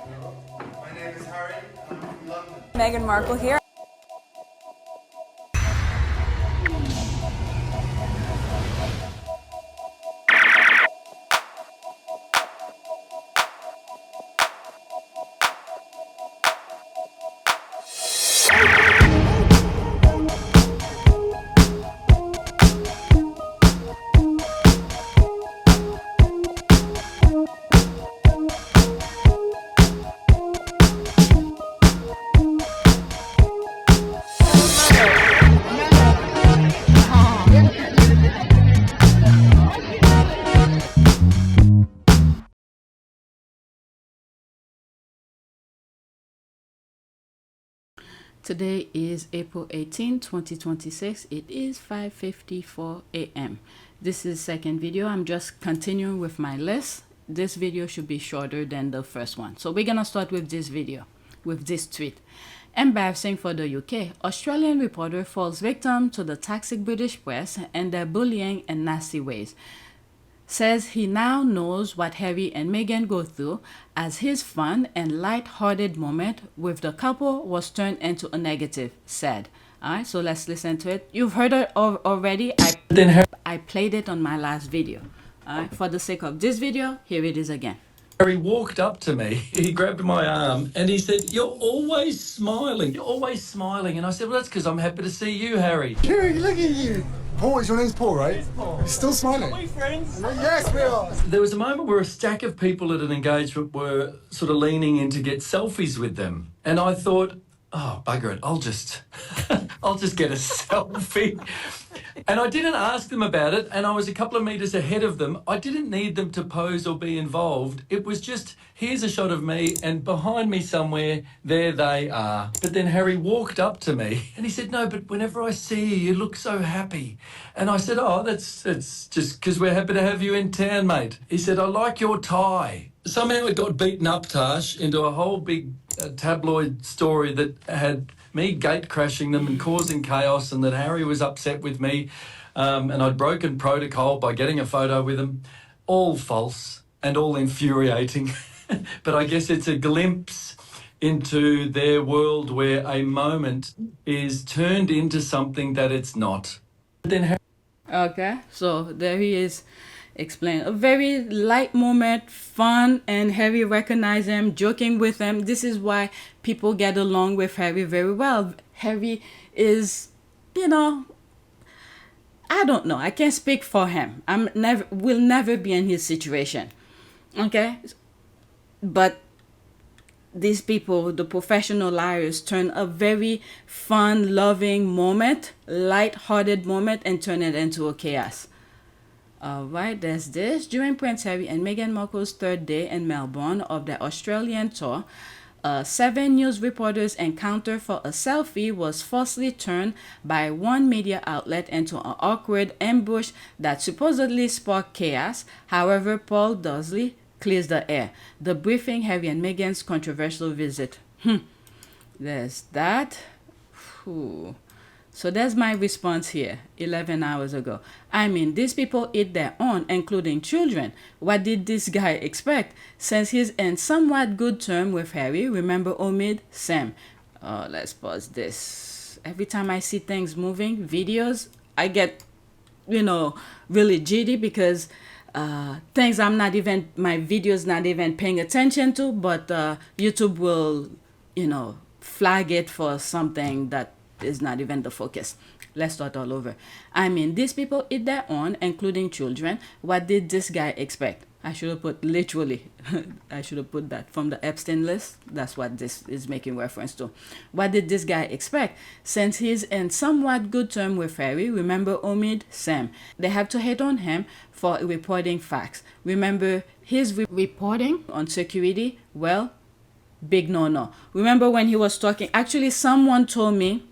My name is Harry, and I'm from London. Meghan Markle here. Today is April 18, 2026. It is 5:54 a.m. This is second video. I'm just continuing with my list. This video should be shorter than the first one. So we're gonna start with this video, with this tweet. Embarrassing for the UK. Australian reporter falls victim to the toxic British press and their bullying and nasty ways. Says he now knows what Harry and Meghan go through, as his fun and light-hearted moment with the couple was turned into a negative. Said. Alright, so let's listen to it. You've heard it already. I played it on my last video. Alright, for the sake of this video, here it is again. Harry walked up to me, he grabbed my arm and he said, "You're always smiling, you're always smiling." And I said, "Well, that's because I'm happy to see you, Harry." Harry, look at you. Paul, your name's Paul, right? You're still smiling. Are we friends? Yes, we are. There was a moment where a stack of people at an engagement were sort of leaning in to get selfies with them. And I thought, oh, bugger it, I'll just get a selfie. And I didn't ask them about it, and I was a couple of meters ahead of them. I didn't need them to pose or be involved. It was just, here's a shot of me, and behind me somewhere, there they are. But then Harry walked up to me, and he said, "No, but whenever I see you, you look so happy." And I said, "Oh, that's just because we're happy to have you in town, mate." He said, "I like your tie." Somehow it got beaten up, Tash, into a whole big tabloid story that had me gate crashing them and causing chaos, and that Harry was upset with me, and I'd broken protocol by getting a photo with him. All false and all infuriating. But I guess it's a glimpse into their world where a moment is turned into something that it's not. Then Okay, so there he is. Explain a very light moment, fun, and Harry recognized him, joking with him. This is why people get along with Harry very well. Harry is, I don't know. I can't speak for him. Will never be in his situation. Okay, but these people, the professional liars, turn a very fun, loving moment, light-hearted moment, and turn it into a chaos. Alright, there's this. During Prince Harry and Meghan Markle's third day in Melbourne of their Australian tour, 7 news reporters' encounter for a selfie was falsely turned by one media outlet into an awkward ambush that supposedly sparked chaos. However, Paul Dudley clears the air. The briefing: Harry and Meghan's controversial visit. There's that. Whew. So that's my response here, 11 hours ago. I mean, these people eat their own, including children. What did this guy expect? Since he's in somewhat good term with Harry, remember Omid? Sam. Let's pause this. Every time I see things moving, videos, I get, really giddy because things my video's not even paying attention to, but YouTube will, flag it for something that is not even the focus. Let's start all over. I mean, these people eat their own, including children. What did this guy expect? I should have put literally. I should have put that from the Epstein list. That's what this is making reference to. What did this guy expect? Since he's in somewhat good term with Harry, remember Omid? Sam. They have to hate on him for reporting facts. Remember his reporting on security? Well, big no. Remember when he was talking? Actually, someone told me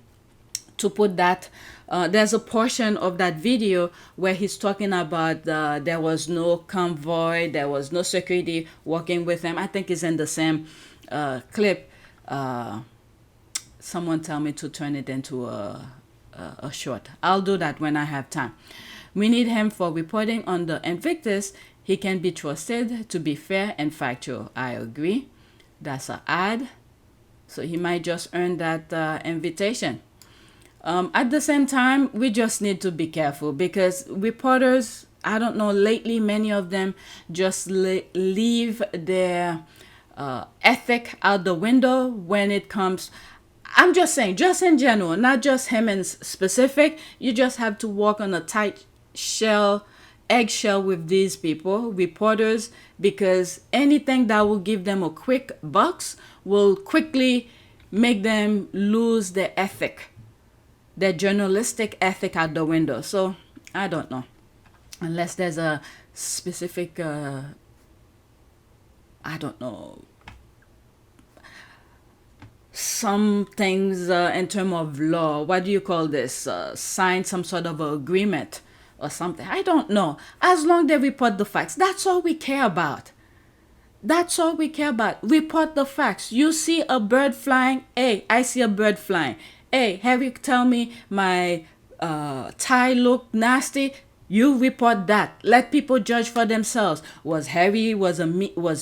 to put that. There's a portion of that video where he's talking about there was no convoy, there was no security walking with him. I think it's in the same clip. Someone tell me to turn it into a short. I'll do that when I have time. We need him for reporting on the Invictus. He can be trusted to be fair and factual. I agree. That's an ad. So he might just earn that invitation. At the same time, we just need to be careful because reporters, I don't know, lately many of them just leave their ethic out the window when it comes. I'm just saying, just in general, not just him in specific. You just have to walk on a tight eggshell with these people, reporters, because anything that will give them a quick bucks will quickly make them lose their ethic, their journalistic ethic out the window. So I don't know, unless there's a specific, I don't know, some things in terms of law. What do you call this? Sign some sort of agreement or something. I don't know. As long as they report the facts, that's all we care about. That's all we care about. Report the facts. You see a bird flying. Hey, I see a bird flying. Hey, Harry, tell me my tie look nasty. You report that. Let people judge for themselves. Was Harry was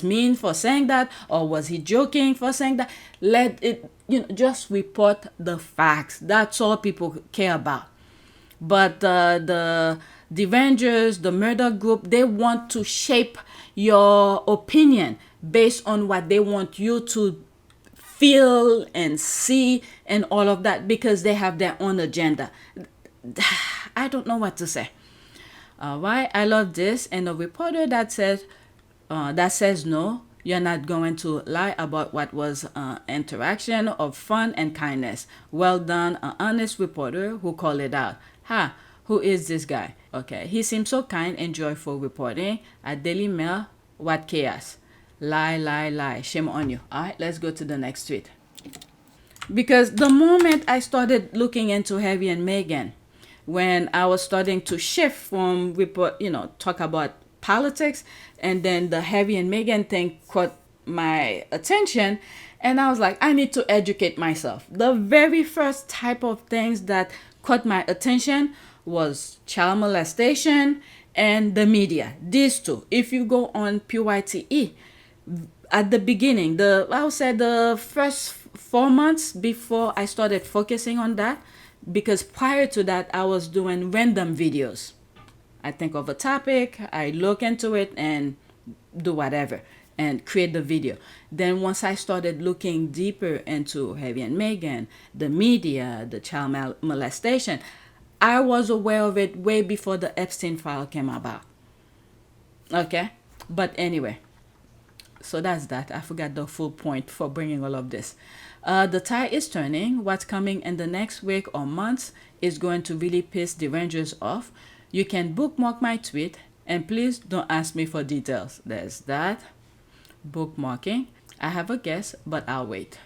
mean for saying that, or was he joking for saying that? Let it, just report the facts. That's all people care about. But the derangers, the murder group, they want to shape your opinion based on what they want you to feel and see and all of that, because they have their own agenda. I don't know what to say. Why I love this, and a reporter that says no, you're not going to lie about what was interaction of fun and kindness. Well done, an honest reporter who called it out. Ha, who is this guy? Okay, he seems so kind and joyful reporting at Daily Mail. What chaos? Lie. Shame on you. All right, let's go to the next tweet. Because the moment I started looking into Harry and Meghan, when I was starting to shift from talk about politics, and then the Harry and Meghan thing caught my attention, and I was like, I need to educate myself. The very first type of things that caught my attention was child molestation and the media. These two. If you go on PYTE, at the beginning, I would say the first 4 months before I started focusing on that, because prior to that, I was doing random videos. I think of a topic, I look into it and do whatever and create the video. Then once I started looking deeper into Harry and Meghan, the media, the child molestation, I was aware of it way before the Epstein file came about. Okay? But anyway, so that's that. I forgot the full point for bringing all of this. The tide is turning. What's coming in the next week or months is going to really piss the Rangers off. You can bookmark my tweet, and please don't ask me for details. There's that. Bookmarking. I have a guess, but I'll wait.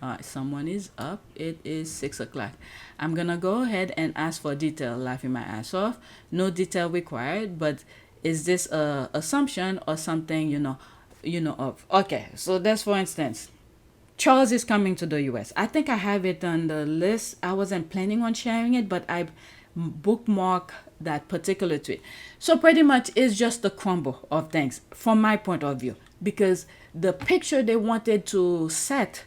All right, someone is up. It is 6 o'clock. I'm gonna go ahead and ask for detail, laughing my ass off. No detail required, but is this a assumption or something of? Okay, so that's, for instance, Charles is coming to the US. I think I have it on the list. I wasn't planning on sharing it, but I bookmark that particular tweet. So pretty much it's just the crumble of things from my point of view, because the picture they wanted to set,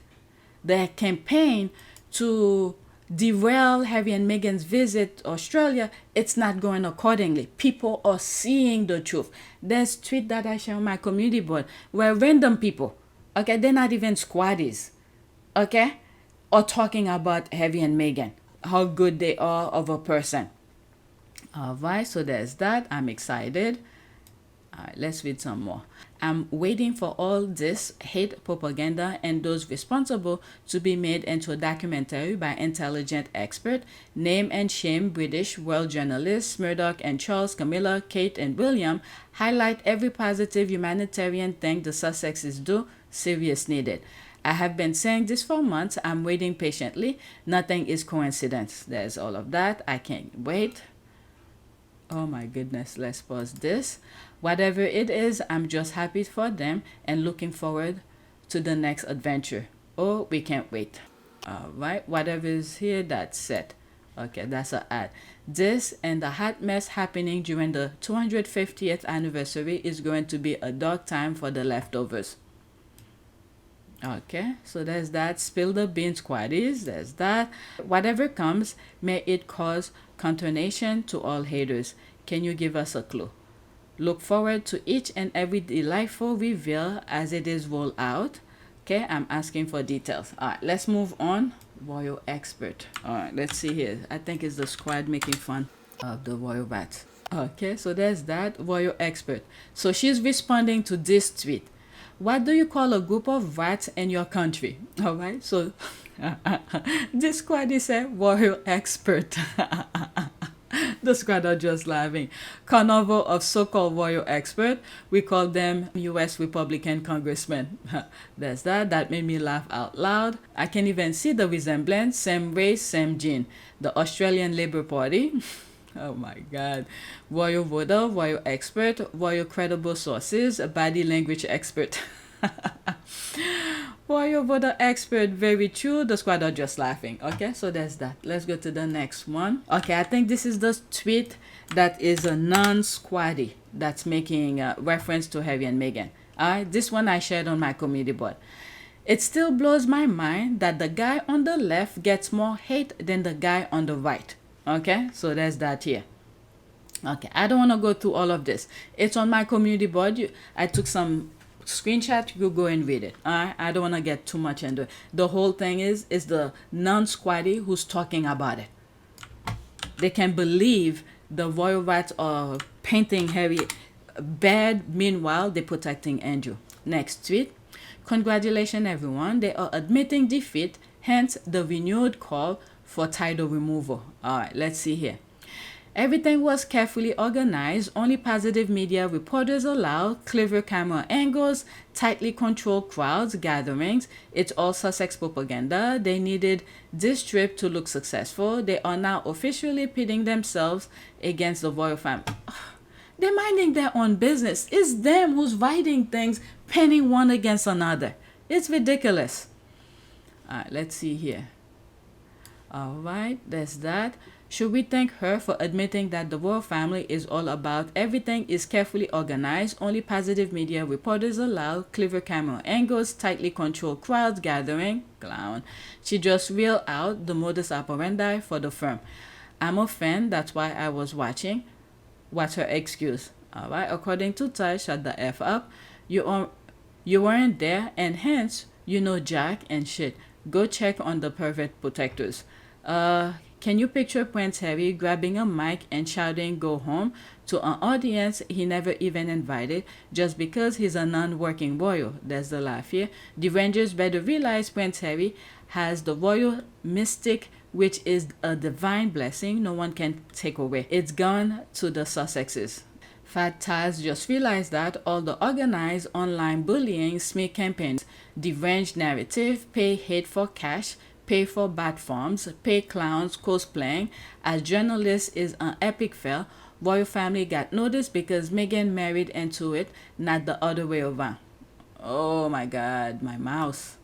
their campaign to derail Harry and Meghan's visit Australia, it's not going accordingly. People are seeing the truth. There's tweet that I share on my community board where random people, okay, they're not even squaddies, okay, are talking about Harry and Meghan, how good they are of a person. All right, so there's that. I'm excited. All right, let's read some more. I'm waiting for all this hate propaganda and those responsible to be made into a documentary by intelligent expert, name and shame British world journalists Murdoch and Charles, Camilla, Kate, and William, highlight every positive humanitarian thing the Sussexes do, serious needed. I have been saying this for months. I'm waiting patiently. Nothing is coincidence. There's all of that. I can't wait. Oh my goodness, let's pause this. Whatever it is, I'm just happy for them and looking forward to the next adventure. Oh, we can't wait. All right, whatever is here, that's set. Okay, that's an ad. This and the hot mess happening during the 250th anniversary is going to be a dark time for the leftovers. Okay, so there's that. Spill the beans, squaddies. There's that. Whatever comes, may it cause consternation to all haters. Can you give us a clue? Look forward to each and every delightful reveal as it is rolled out. Okay, I'm asking for details. All right, let's move on. Royal expert. All right, let's see here. I think it's the squad making fun of the royal rats. Okay, so there's that. Royal expert. So she's responding to this tweet. What do you call a group of rats in your country? All right, so this squad is a royal expert. The squad are just laughing. Carnival of so-called royal expert. We call them U.S. Republican congressmen. There's that. That made me laugh out loud. I can even see the resemblance. Same race, same gene. The Australian Labour Party. Oh my God. Royal voter, royal expert, royal credible sources, body language expert. Royal voter expert, very true. The squad are just laughing. Okay, so there's that. Let's go to the next one. Okay, I think this is the tweet that is a non-squaddy that's making reference to Harry and Meghan. Alright, this one I shared on my community board. It still blows my mind that the guy on the left gets more hate than the guy on the right. Okay, so there's that here. Okay, I don't want to go through all of this. It's on my community board. I took some screenshot. You go and read it. I don't want to get too much into it. The whole thing is the non-squaddy who's talking about it. They can believe the royal rats are painting Harry bad. Meanwhile, they're protecting Andrew. Next tweet. Congratulations, everyone. They are admitting defeat. Hence the renewed call for title removal. All right, let's see here. Everything was carefully organized, only positive media reporters allowed, clever camera angles, tightly controlled crowds, gatherings. It's all Sussex propaganda. They needed this trip to look successful. They are now officially pitting themselves against the royal family. They're minding their own business. It's them who's writing things, penning one against another. It's ridiculous. All right, let's see here. All right, there's that. Should we thank her for admitting that the royal family is all about everything is carefully organized, only positive media reporters allowed, clever camera angles, tightly controlled crowds gathering? Clown. She just reeled out the modus operandi for the firm. I'm a fan, that's why I was watching. What's her excuse? All right, according to Ty, shut the F up. You weren't there, and hence, you know Jack and shit. Go check on the perfect protectors. Can you picture Prince Harry grabbing a mic and shouting "Go home" to an audience he never even invited just because he's a non-working royal? There's the laugh here. Derangers better realize Prince Harry has the royal mystic, which is a divine blessing no one can take away. It's gone to the Sussexes. Fat Taz just realized that all the organized online bullying, smear campaigns, deranged narrative, pay hate for cash, pay for bad forms, pay clowns cosplaying as journalists is an epic fail. Royal family got noticed because Meghan married into it, not the other way around. Oh my God, my mouse.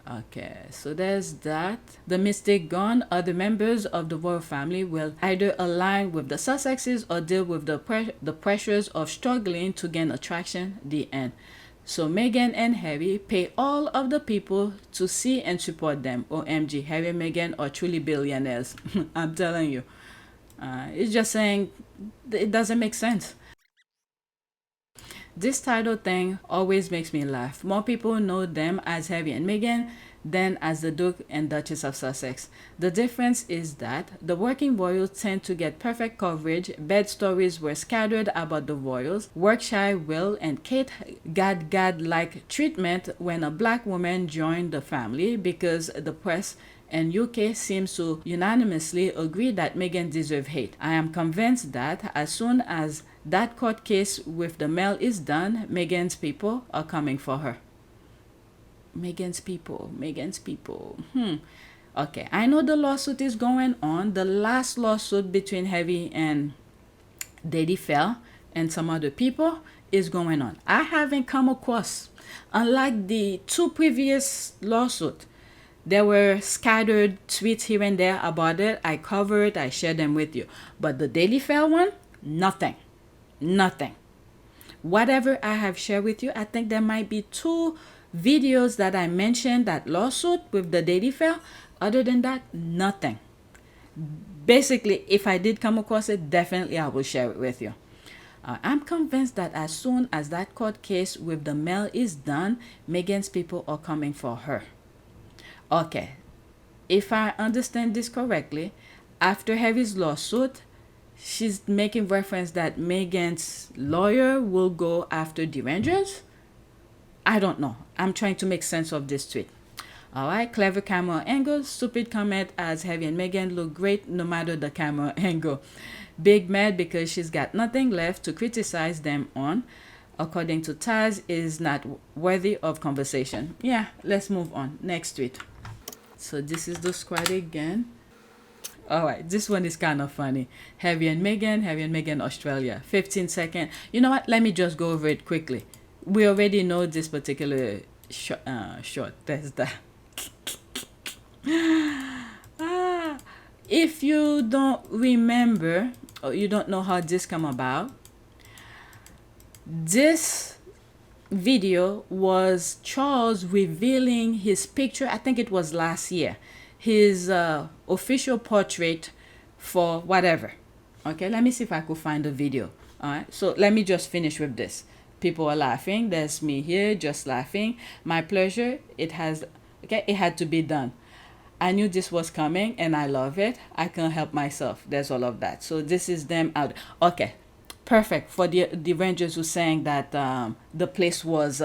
Okay, so there's that. The mystic gone. Other members of the royal family will either align with the Sussexes or deal with the pressures of struggling to gain attraction. The end. So Meghan and Harry pay all of the people to see and support them. OMG, Harry and Meghan are truly billionaires. I'm telling you. It's just saying it doesn't make sense. This title thing always makes me laugh. More people know them as Harry and Meghan than as the Duke and Duchess of Sussex. The difference is that the working royals tend to get perfect coverage. Bad stories were scattered about the royals. Yorkshire Will and Kate got God-like treatment when a black woman joined the family because the press and UK seems to unanimously agree that Meghan deserves hate. I am convinced that as soon as that court case with the mail is done, Meghan's people are coming for her. Meghan's people. Okay, I know the lawsuit is going on. The last lawsuit between Harry and Daddy Fell and some other people is going on. I haven't come across, unlike the two previous lawsuits, there were scattered tweets here and there about it. I covered, I shared them with you. But the Daily Fair one, nothing. Whatever I have shared with you, I think there might be two videos that I mentioned, that lawsuit with the Diddy file. Other than that, nothing. Basically, if I did come across it, definitely I will share it with you. I'm convinced that as soon as that court case with the mail is done, Meghan's people are coming for her. Okay, if I understand this correctly, after Harry's lawsuit, she's making reference that Meghan's lawyer will go after derangers. I don't know. I'm trying to make sense of this tweet. All right, clever camera angle, stupid comment as Harry and Meghan look great no matter the camera angle. Big mad because she's got nothing left to criticize them on. According to Taz, is not worthy of conversation. Yeah, let's move on. Next tweet. So this is the squad again. All right, this one is kind of funny. Harry and Meghan, Australia. 15 seconds. You know what? Let me just go over it quickly. We already know this particular short. There's that. If you don't remember or you don't know how this come about, this video was Charles revealing his picture. I think it was last year, his official portrait for whatever. Okay, let me see if I could find the video. All right, so let me just finish with this. People are laughing. There's me here just laughing. My pleasure. It had to be done. I knew this was coming and I love it. I can't help myself. There's all of that. So this is them out. Okay, perfect. For the Rangers who saying that the place was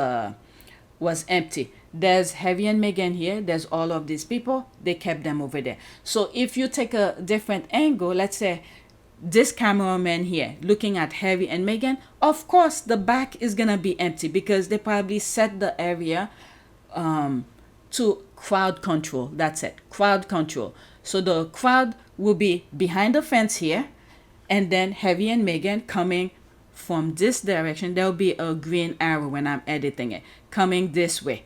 empty. There's Harry and Meghan here. There's all of these people. They kept them over there. So if you take a different angle, let's say this cameraman here looking at Harry and Meghan, of course the back is gonna be empty because they probably set the area to crowd control. That's it, crowd control. So the crowd will be behind the fence here, and then Harry and Meghan coming from this direction. There'll be a green arrow when I'm editing it, coming this way.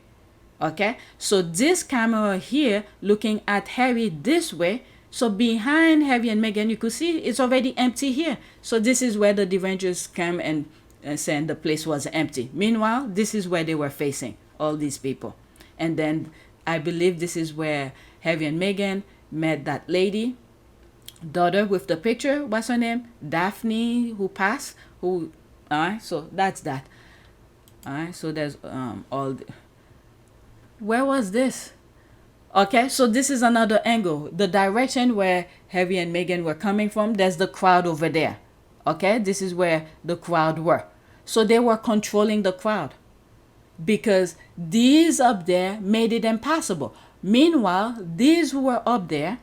Okay, so this camera here looking at Harry this way. So behind Harry and Meghan, you could see it's already empty here. So this is where the derangers came and saying the place was empty. Meanwhile, this is where they were facing, all these people. And then I believe this is where Harry and Meghan met that lady, daughter with the picture. What's her name? Daphne, who passed. All right, so that's that. All right, so there's where was this? Okay, so this is another angle. The direction where Harry and Meghan were coming from, there's the crowd over there. Okay, this is where the crowd were. So they were controlling the crowd because these up there made it impossible. Meanwhile, these who were up there,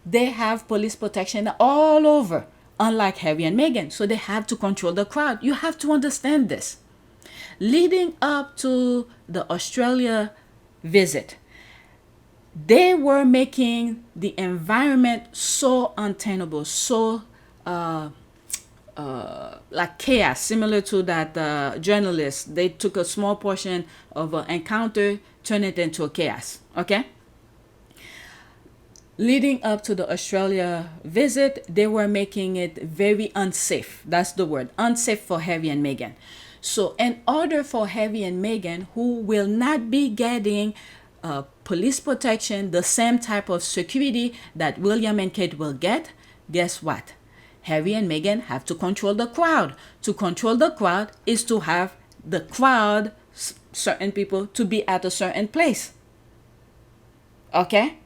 they have police protection all over, unlike Harry and Meghan. So they have to control the crowd. You have to understand this. Leading up to the Australia visit, they were making the environment so untenable, so like chaos, similar to that journalist. They took a small portion of an encounter, turned it into a chaos. Okay. Leading up to the Australia visit, they were making it very unsafe. That's the word, unsafe for Harry and Meghan. So in order for Harry and Meghan, who will not be getting police protection, the same type of security that William and Kate will get, guess what? Harry and Meghan have to control the crowd. To control the crowd is to have the crowd, certain people, to be at a certain place. Okay?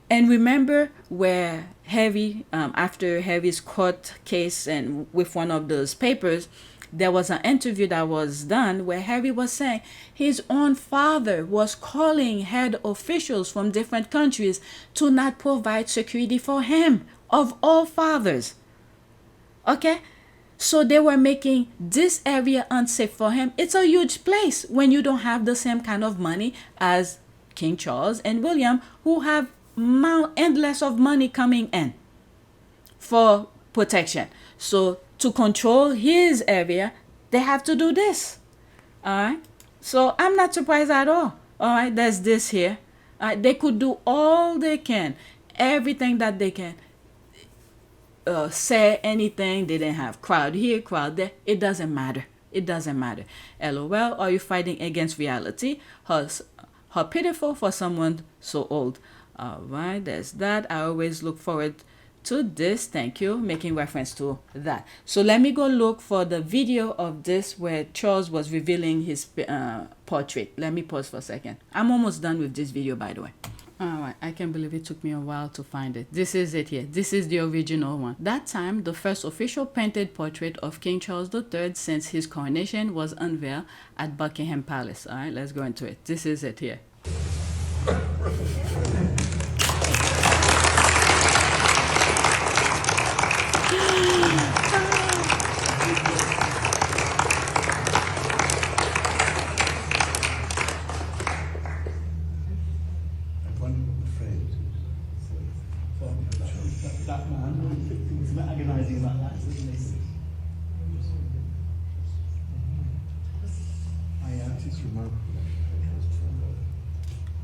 And remember where Harry, after Harry's court case and with one of those papers, there was an interview that was done where Harry was saying his own father was calling head officials from different countries to not provide security for him, of all fathers. Okay? So they were making this area unsafe for him. It's a huge place when you don't have the same kind of money as King Charles and William, who have endless of money coming in for protection. So to control his area, they have to do this. All right. So I'm not surprised at all. All right. There's this here. They could do all they can, everything that they can. Say anything. They didn't have crowd here, crowd there. It doesn't matter. It doesn't matter. LOL, are you fighting against reality? How pitiful for someone so old. All right, there's that. I always look forward to this. Thank you. Making reference to that. So let me go look for the video of this where Charles was revealing his portrait. Let me pause for a second. I'm almost done with this video, by the way. All right, I can't believe it took me a while to find it. This is it here. This is the original one. That time, the first official painted portrait of King Charles III since his coronation was unveiled at Buckingham Palace. All right, let's go into it. This is it here. That man was agonizing about that, isn't he? It's remote.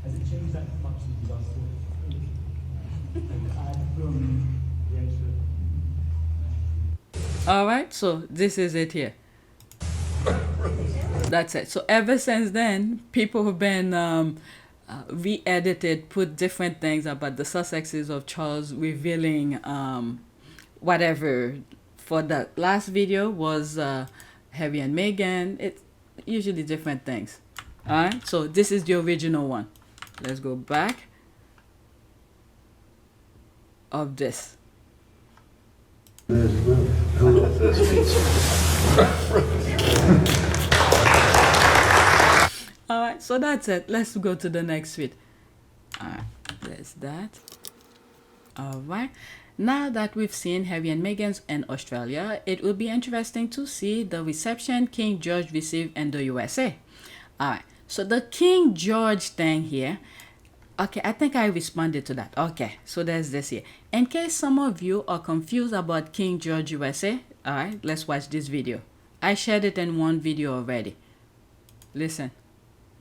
Has it changed that much since you last saw it? All right, so this is it here. That's it. So ever since then, people have been re-edited, put different things about the Sussexes of Charles, revealing whatever. For the last video was Harry and Meghan. It's usually different things. All right, so this is the original one. Let's go back of this. All right, so that's it. Let's go to the next suite. All right, there's that. All right, now that we've seen Harry and Meghan's in Australia, it will be interesting to see the reception King George received in the USA. All right, so the King George thing here. Okay, I think I responded to that. Okay, so there's this here. In case some of you are confused about King George USA, all right, let's watch this video. I shared it in one video already. Listen,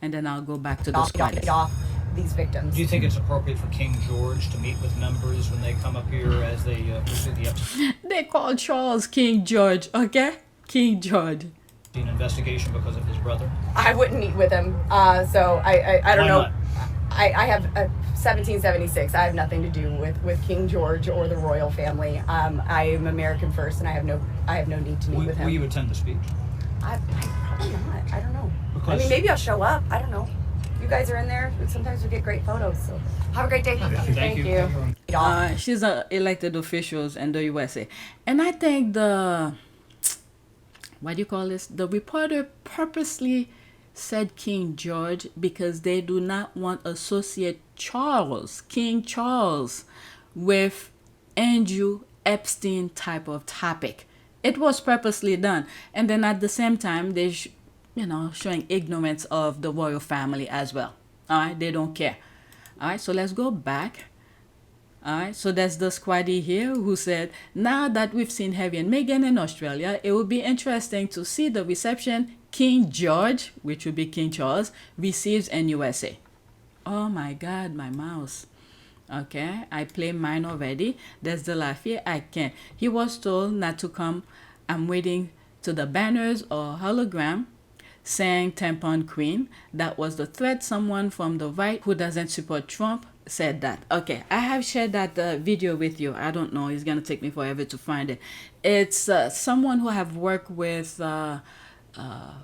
and then I'll go back to the squad. Off these victims. Do you think it's appropriate for King George to meet with members when they come up here as they pursue the Epstein They call Charles King George, okay? King George. investigation because of his brother? I wouldn't meet with him. So I don't Why know. not? I have 1776. I have nothing to do with King George or the royal family. I am American first, and I have no need to meet with him. Will you attend the speech? I probably not. I don't know. I Because- mean, maybe I'll show up. I don't know. You guys are in there. Sometimes we get great photos. So have a great day. Thank you. She's elected officials in the USA. And I think what do you call this? The reporter purposely said King George because they do not want to associate King Charles, with Andrew Epstein type of topic. It was purposely done. And then at the same time, they showing ignorance of the royal family as well. All right, they don't care. All right, so let's go back. All right, so that's the squaddy here who said, now that we've seen Harry and Meghan in Australia, it will be interesting to see the reception King George, which would be King Charles, receives in USA. Oh my God, my mouse. Okay, I play mine already. There's the laugh here. I can't. He was told not to come. I'm waiting to the banners or hologram saying tampon queen. That was the threat. Someone from the right who doesn't support Trump said that. Okay, I have shared that video with you. I don't know, it's gonna take me forever to find it. It's someone who have worked with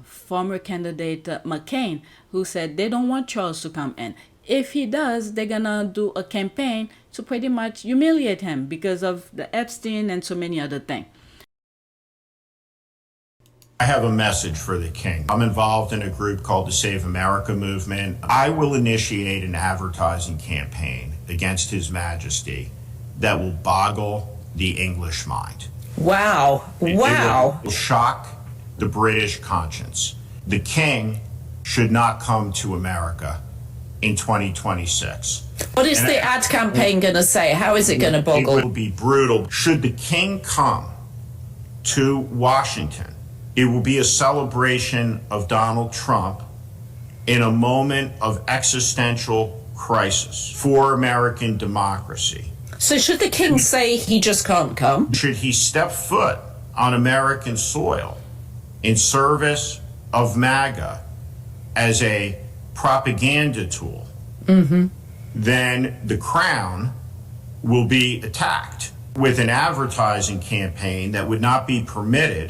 former candidate McCain, who said they don't want Charles to come in. If he does, they're gonna do a campaign to pretty much humiliate him because of the Epstein and so many other things. I have a message for the king. I'm involved in a group called the Save America movement. I will initiate an advertising campaign against His Majesty that will boggle the English mind. Wow. It will shock the British conscience. The king should not come to America in 2026. What is the ad campaign going to say? How is it going to It boggle? will be brutal. Should the king come to Washington, it will be a celebration of Donald Trump in a moment of existential crisis for American democracy. So should the king say he just can't come? Should he step foot on American soil in service of MAGA as a propaganda tool, then the crown will be attacked with an advertising campaign that would not be permitted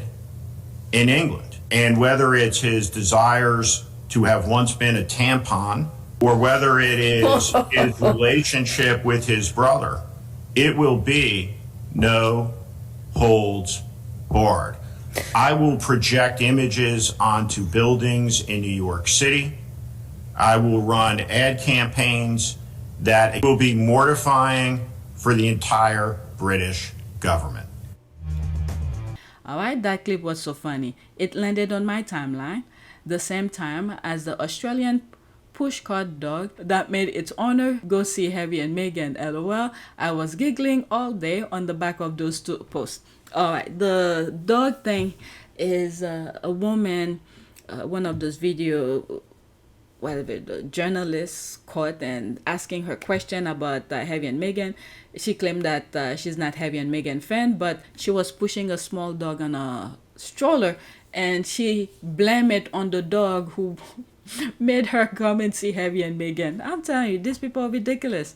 in England. And whether it's his desires to have once been a tampon, or whether it is his relationship with his brother, it will be no holds barred. I will project images onto buildings in New York City. I will run ad campaigns that will be mortifying for the entire British government. All right, that clip was so funny. It landed on my timeline the same time as the Australian pushcart dog that made its owner go see Harry and Meghan. LOL. I was giggling all day on the back of those two posts. All right, the dog thing is a woman, one of those video, whatever, the journalists caught and asking her question about Harry and Meghan. She claimed that she's not Harry and Meghan fan, but she was pushing a small dog on a stroller, and she blamed it on the dog who made her come and see Harry and Meghan. I'm telling you, these people are ridiculous.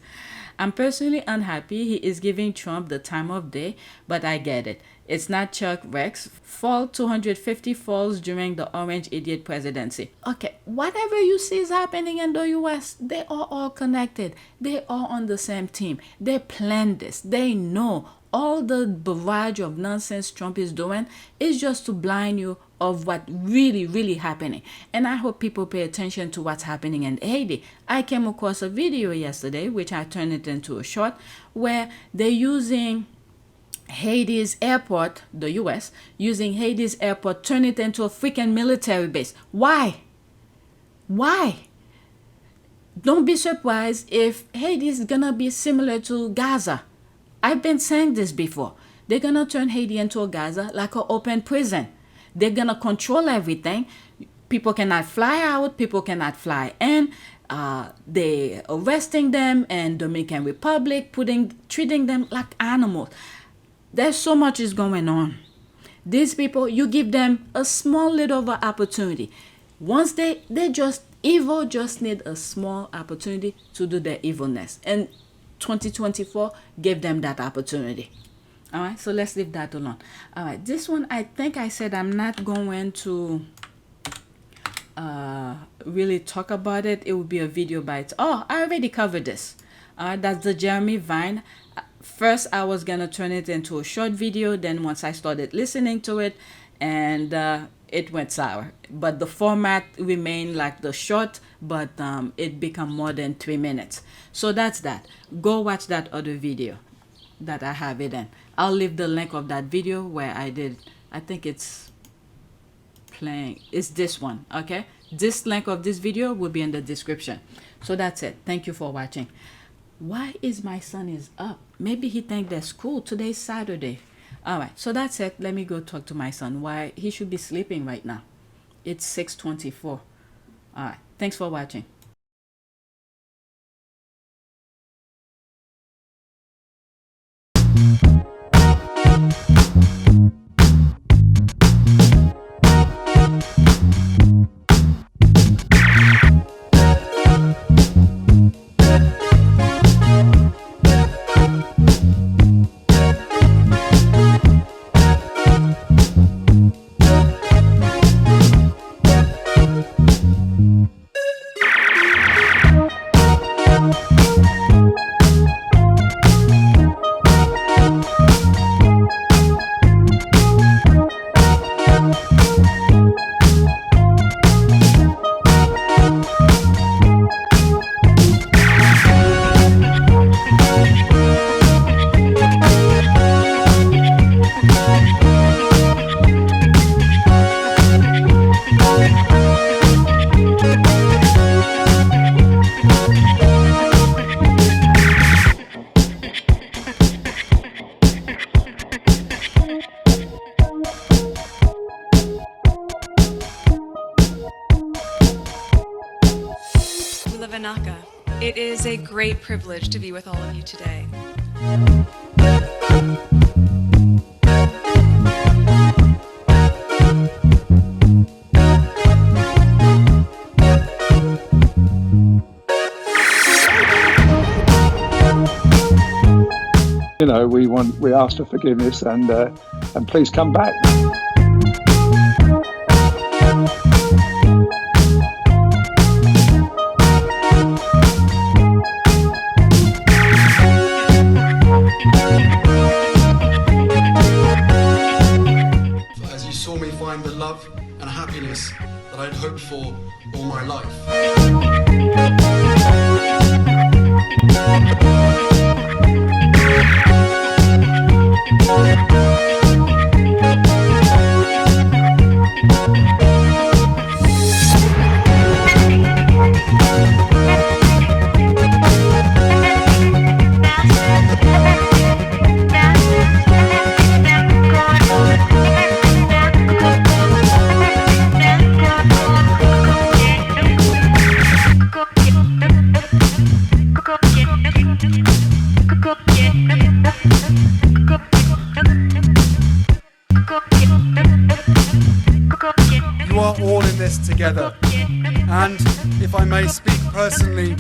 I'm personally unhappy he is giving Trump the time of day, but I get it. It's not Chuck Rex. Fall 250 falls during the Orange Idiot presidency. Okay, whatever you see is happening in the US, they are all connected. They are on the same team. They plan this. They know all the barrage of nonsense Trump is doing is just to blind you of what really happening. And I hope people pay attention to what's happening in Haiti. I came across a video yesterday, which I turned it into a short, where they're using Haiti's airport, the US, using Haiti's airport, turn it into a freaking military base. Why? Why? Don't be surprised if Haiti is gonna be similar to Gaza. I've been saying this before. They're gonna turn Haiti into a Gaza, like an open prison. They're gonna control everything. People cannot fly out, people cannot fly in. They arresting them in Dominican Republic, treating them like animals. There's so much is going on. These people, you give them a small little of an opportunity. Once they just evil, just need a small opportunity to do their evilness. And 2024 gave them that opportunity. All right, so let's leave that alone. All right, this one, I think I said I'm not going to really talk about it. It will be a video by it. Oh, I already covered this. That's the Jeremy Vine. First, I was gonna turn it into a short video. Then once I started listening to it, and it went sour. But the format remained like the short, but it became more than 3 minutes. So that's that. Go watch that other video that I have it in. I'll leave the link of that video where I think it's playing. It's this one, okay? This link of this video will be in the description. So that's it. Thank you for watching. Why is my son is up? Maybe he think that's cool. Today's Saturday. All right, so that's it. Let me go talk to my son. Why he should be sleeping right now. It's 6:24. All right, thanks for watching. It is a great privilege to be with all of you today. You know, we ask for forgiveness and please come back. As you saw me find the love and happiness that I'd hoped for all my life. You are all in this together, and if I may speak personally,